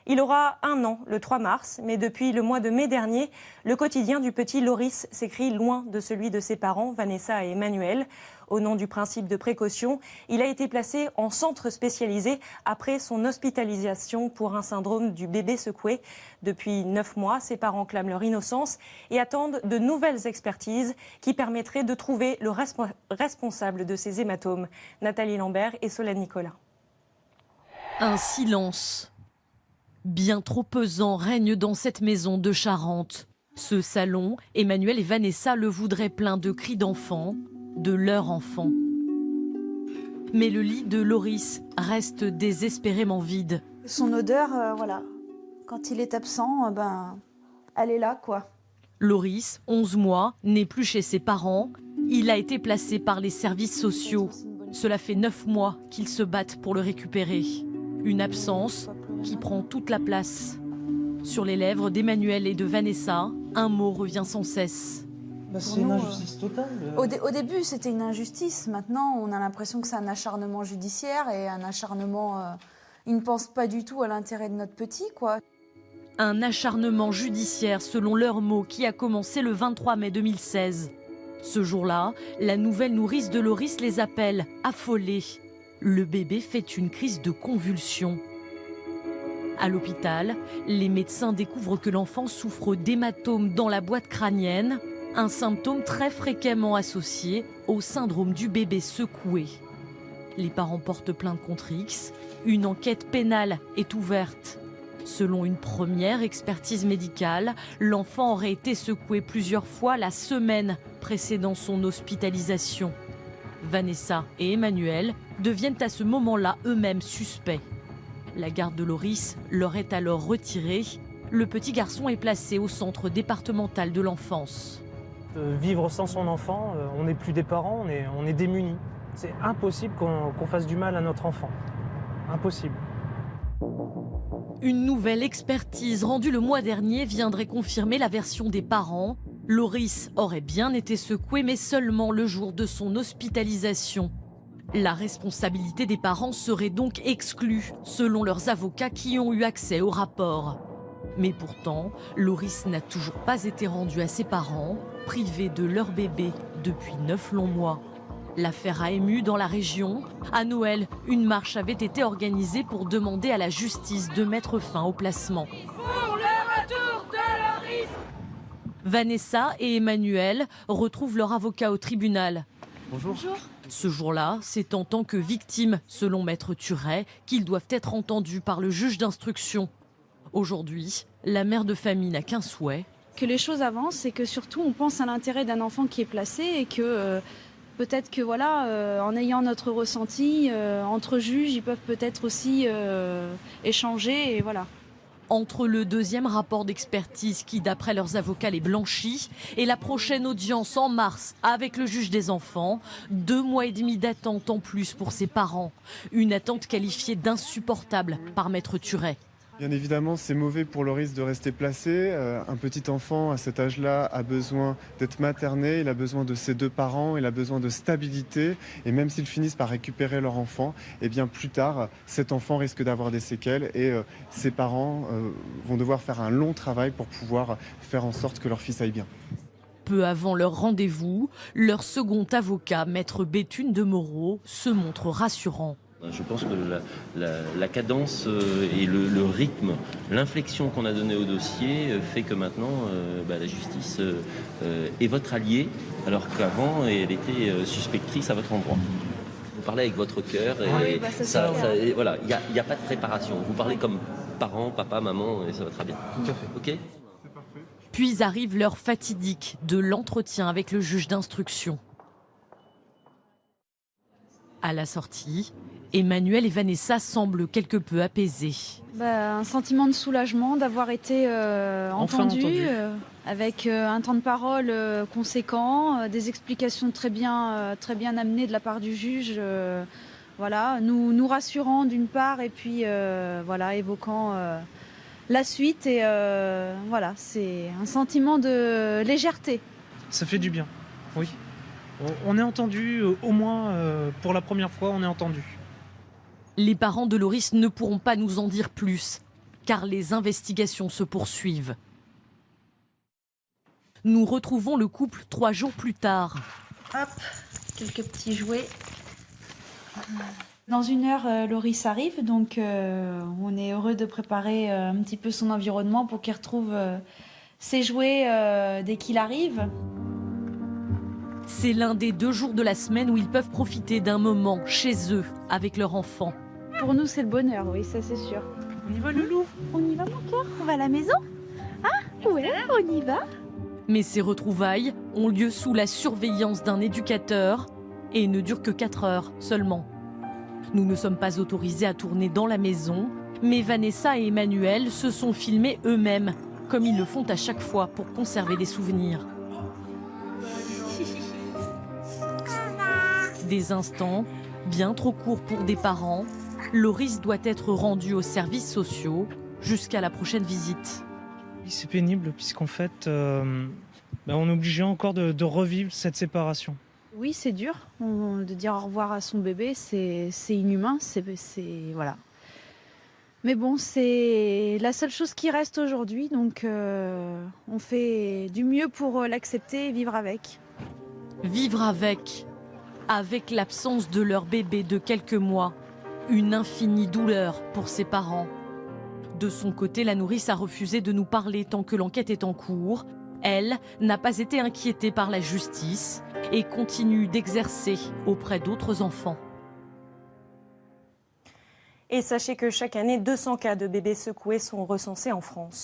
Il aura 1 an le 3 mars, mais depuis le mois de mai dernier, le quotidien du petit Loris s'écrit loin de celui de ses parents, Vanessa et Emmanuel. Au nom du principe de précaution, il a été placé en centre spécialisé après son hospitalisation pour un syndrome du bébé secoué. Depuis 9 mois, ses parents clament leur innocence et attendent de nouvelles expertises qui permettraient de trouver le responsable de ces hématomes. Nathalie Lambert et Solène Nicolas. Un silence bien trop pesant règne dans cette maison de Charente. Ce salon, Emmanuel et Vanessa le voudraient plein de cris d'enfants, de leur enfant. Mais le lit de Loris reste désespérément vide. Son odeur, voilà, quand il est absent, elle est là, quoi. Loris, 11 mois, n'est plus chez ses parents. Il a été placé par les services sociaux. Cela fait 9 mois qu'ils se battent pour le récupérer. Une absence qui prend toute la place. Sur les lèvres d'Emmanuel et de Vanessa, un mot revient sans cesse. C'est une injustice totale. Au début, c'était une injustice. Maintenant, on a l'impression que c'est un acharnement judiciaire et un acharnement... ils ne pensent pas du tout à l'intérêt de notre petit, quoi. Un acharnement judiciaire, selon leurs mots, qui a commencé le 23 mai 2016. Ce jour-là, la nouvelle nourrice de Loris les appelle, affolée. Le bébé fait une crise de convulsion. À l'hôpital, les médecins découvrent que l'enfant souffre d'hématomes dans la boîte crânienne, un symptôme très fréquemment associé au syndrome du bébé secoué. Les parents portent plainte contre X. Une enquête pénale est ouverte. Selon une première expertise médicale, l'enfant aurait été secoué plusieurs fois la semaine précédant son hospitalisation. Vanessa et Emmanuel deviennent à ce moment-là eux-mêmes suspects. La garde de Loris leur est alors retirée. Le petit garçon est placé au centre départemental de l'enfance. Vivre sans son enfant, on n'est plus des parents, on est démunis. C'est impossible qu'on fasse du mal à notre enfant. Impossible. Une nouvelle expertise rendue le mois dernier viendrait confirmer la version des parents. Loris aurait bien été secoué, mais seulement le jour de son hospitalisation. La responsabilité des parents serait donc exclue, selon leurs avocats qui ont eu accès au rapport. Mais pourtant, Loris n'a toujours pas été rendu à ses parents, privés de leur bébé depuis 9 longs mois. L'affaire a ému dans la région. À Noël, une marche avait été organisée pour demander à la justice de mettre fin au placement. Pour le retour de Loris. Vanessa et Emmanuel retrouvent leur avocat au tribunal. Bonjour. Ce jour-là, c'est en tant que victime, selon Maître Thuret, qu'ils doivent être entendus par le juge d'instruction. Aujourd'hui, la mère de famille n'a qu'un souhait. Que les choses avancent et que surtout on pense à l'intérêt d'un enfant qui est placé et que peut-être que voilà, en ayant notre ressenti, entre juges, ils peuvent peut-être aussi échanger et voilà. Entre le deuxième rapport d'expertise qui, d'après leurs avocats, les blanchit, et la prochaine audience en mars avec le juge des enfants, 2 mois et demi d'attente en plus pour ses parents. Une attente qualifiée d'insupportable par Maître Thuret. Bien évidemment, c'est mauvais pour Loris de rester placé. Un petit enfant à cet âge-là a besoin d'être materné, il a besoin de ses 2 parents, il a besoin de stabilité. Et même s'ils finissent par récupérer leur enfant, eh bien plus tard, cet enfant risque d'avoir des séquelles et ses parents vont devoir faire un long travail pour pouvoir faire en sorte que leur fils aille bien. Peu avant leur rendez-vous, leur second avocat, Maître Béthune de Moreau, se montre rassurant. Je pense que la cadence et le rythme, l'inflexion qu'on a donnée au dossier fait que maintenant la justice est votre alliée, alors qu'avant elle était suspectrice à votre endroit. Vous parlez avec votre cœur et voilà, il n'y a pas de préparation. Vous parlez comme parents, papa, maman et ça va très bien. Tout à fait. Ok ? Puis arrive l'heure fatidique de l'entretien avec le juge d'instruction. À la sortie, Emmanuel et Vanessa semblent quelque peu apaisés. Un sentiment de soulagement d'avoir été entendus, avec un temps de parole conséquent, des explications très bien amenées de la part du juge, voilà, nous rassurant d'une part et puis voilà, évoquant la suite et voilà, c'est un sentiment de légèreté. Ça fait du bien, oui. On est entendu, au moins pour la première fois, on est entendu. Les parents de Loris ne pourront pas nous en dire plus. car les investigations se poursuivent. Nous retrouvons le couple 3 jours plus tard. Hop, quelques petits jouets. Dans 1 heure, Loris arrive, donc on est heureux de préparer un petit peu son environnement pour qu'il retrouve ses jouets dès qu'il arrive. C'est l'un des 2 jours de la semaine où ils peuvent profiter d'un moment chez eux avec leur enfant. Pour nous, c'est le bonheur, oui, ça c'est sûr. On y va, Loulou? On y va, mon cœur? On va à la maison? Ah, ouais, on y va. Mais ces retrouvailles ont lieu sous la surveillance d'un éducateur et ne durent que 4 heures seulement. Nous ne sommes pas autorisés à tourner dans la maison, mais Vanessa et Emmanuel se sont filmés eux-mêmes, comme ils le font à chaque fois pour conserver des souvenirs. Des instants bien trop courts pour des parents, Loris doit être rendu aux services sociaux jusqu'à la prochaine visite. C'est pénible puisqu'en fait, on est obligé encore de revivre cette séparation. Oui, c'est dur. De dire au revoir à son bébé, c'est inhumain. Voilà. Mais bon, c'est la seule chose qui reste aujourd'hui. Donc, on fait du mieux pour l'accepter et vivre avec. Vivre avec l'absence de leur bébé de quelques mois. Une infinie douleur pour ses parents. De son côté, la nourrice a refusé de nous parler tant que l'enquête est en cours. Elle n'a pas été inquiétée par la justice et continue d'exercer auprès d'autres enfants. Et sachez que chaque année, 200 cas de bébés secoués sont recensés en France.